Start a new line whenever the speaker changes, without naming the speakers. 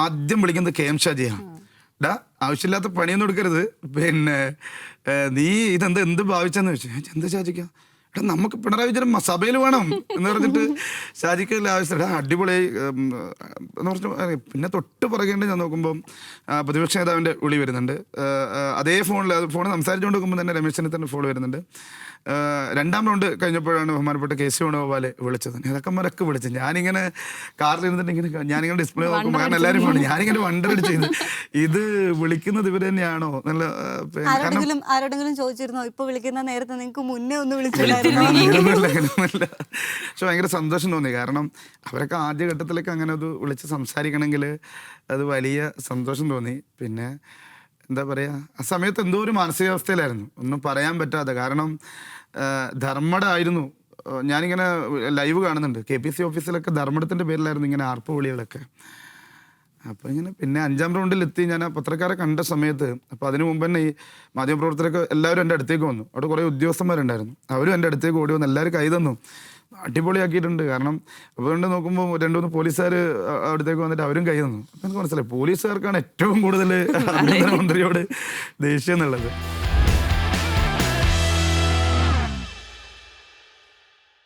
ആദ്യം വിളിക്കുന്നത് KM ഷാജിയാണ്. ഡാ ആവശ്യമില്ലാത്ത പണിയൊന്നും എടുക്കരുത്, പിന്നെ നീ എന്ത് ഭാവിച്ചെന്ന് ചോദിച്ചു. എന്താ ഷാജിക്ക? എടാ നമുക്ക് പിണറായി വിജയൻ സഭയിൽ വേണം എന്ന് പറഞ്ഞിട്ട് ഷാജിക്ക് ആവശ്യം അടിപൊളിയായി എന്ന് പറഞ്ഞു. പിന്നെ തൊട്ട് പറയേണ്ടത് ഞാൻ നോക്കുമ്പോൾ പ്രതിപക്ഷ നേതാവിൻ്റെ വിളി വരുന്നുണ്ട്. അതേ ഫോണിൽ സംസാരിച്ചുകൊണ്ട് നോക്കുമ്പോൾ തന്നെ രമേശ് ചെന്നിത്തല ഫോൺ വരുന്നുണ്ട്. രണ്ടാം റൗണ്ട് കഴിഞ്ഞപ്പോഴാണ് ബഹുമാനപ്പെട്ട KC വേണുഗോപാൽ വിളിച്ചത്. നേതാക്കന്മാരൊക്കെ വിളിച്ചത്. ഞാനിങ്ങനെ കാറിലിരുന്നിട്ട് ഞാനിങ്ങനെ ഡിസ്പ്ലേ നോക്കുമ്പോൾ കാരണം എല്ലാവരും ഫോൺ ഞാനിങ്ങനെ വണ്ടറടിച്ച് ഇത് വിളിക്കുന്നത് ഇവർ തന്നെയാണോ നല്ല.
ആരോടെങ്കിലും ചോദിച്ചിരുന്നോ ഇപ്പൊ വിളിക്കുന്ന നേരത്തെ നിങ്ങൾക്ക് മുന്നേ ഒന്ന്
പക്ഷെ ഭയങ്കര സന്തോഷം തോന്നി. കാരണം അവരൊക്കെ ആദ്യഘട്ടത്തിലൊക്കെ അങ്ങനെ അത് വിളിച്ച് സംസാരിക്കണമെങ്കിൽ അത് വലിയ സന്തോഷം തോന്നി. പിന്നെ എന്താ പറയുക, ആ സമയത്ത് എന്തോ ഒരു മാനസികാവസ്ഥയിലായിരുന്നു, ഒന്നും പറയാൻ പറ്റാതെ. കാരണം ധർമ്മടായിരുന്നു. ഞാനിങ്ങനെ ലൈവ് കാണുന്നുണ്ട്, KPC ഓഫീസിലൊക്കെ ധർമ്മടത്തിൻ്റെ പേരിലായിരുന്നു ഇങ്ങനെ ആർപ്പ് വിളികളൊക്കെ. അപ്പോൾ ഇങ്ങനെ പിന്നെ 5ാം റൗണ്ടിലെത്തി. ഞാൻ ആ പത്രക്കാരെ കണ്ട സമയത്ത്, അപ്പോൾ അതിനു മുമ്പ് തന്നെ ഈ മാധ്യമപ്രവർത്തകരൊക്കെ എല്ലാവരും എൻ്റെ അടുത്തേക്ക് വന്നു. അവിടെ കുറേ ഉദ്യോഗസ്ഥന്മാരുണ്ടായിരുന്നു, അവരും എൻ്റെ അടുത്തേക്ക് ഓടി വന്നു, എല്ലാവരും കൈ തന്നു, അടിപൊളിയാക്കിയിട്ടുണ്ട്. കാരണം അതുകൊണ്ട് നോക്കുമ്പോൾ 2-3 പോലീസുകാർ അവിടത്തേക്ക് വന്നിട്ട് അവരും കൈ തന്നു. അപ്പം എനിക്ക് മനസ്സിലായി പോലീസുകാർക്കാണ് ഏറ്റവും കൂടുതൽ ആഭ്യന്തരമന്ത്രിയോട് ദേഷ്യം എന്നുള്ളത്.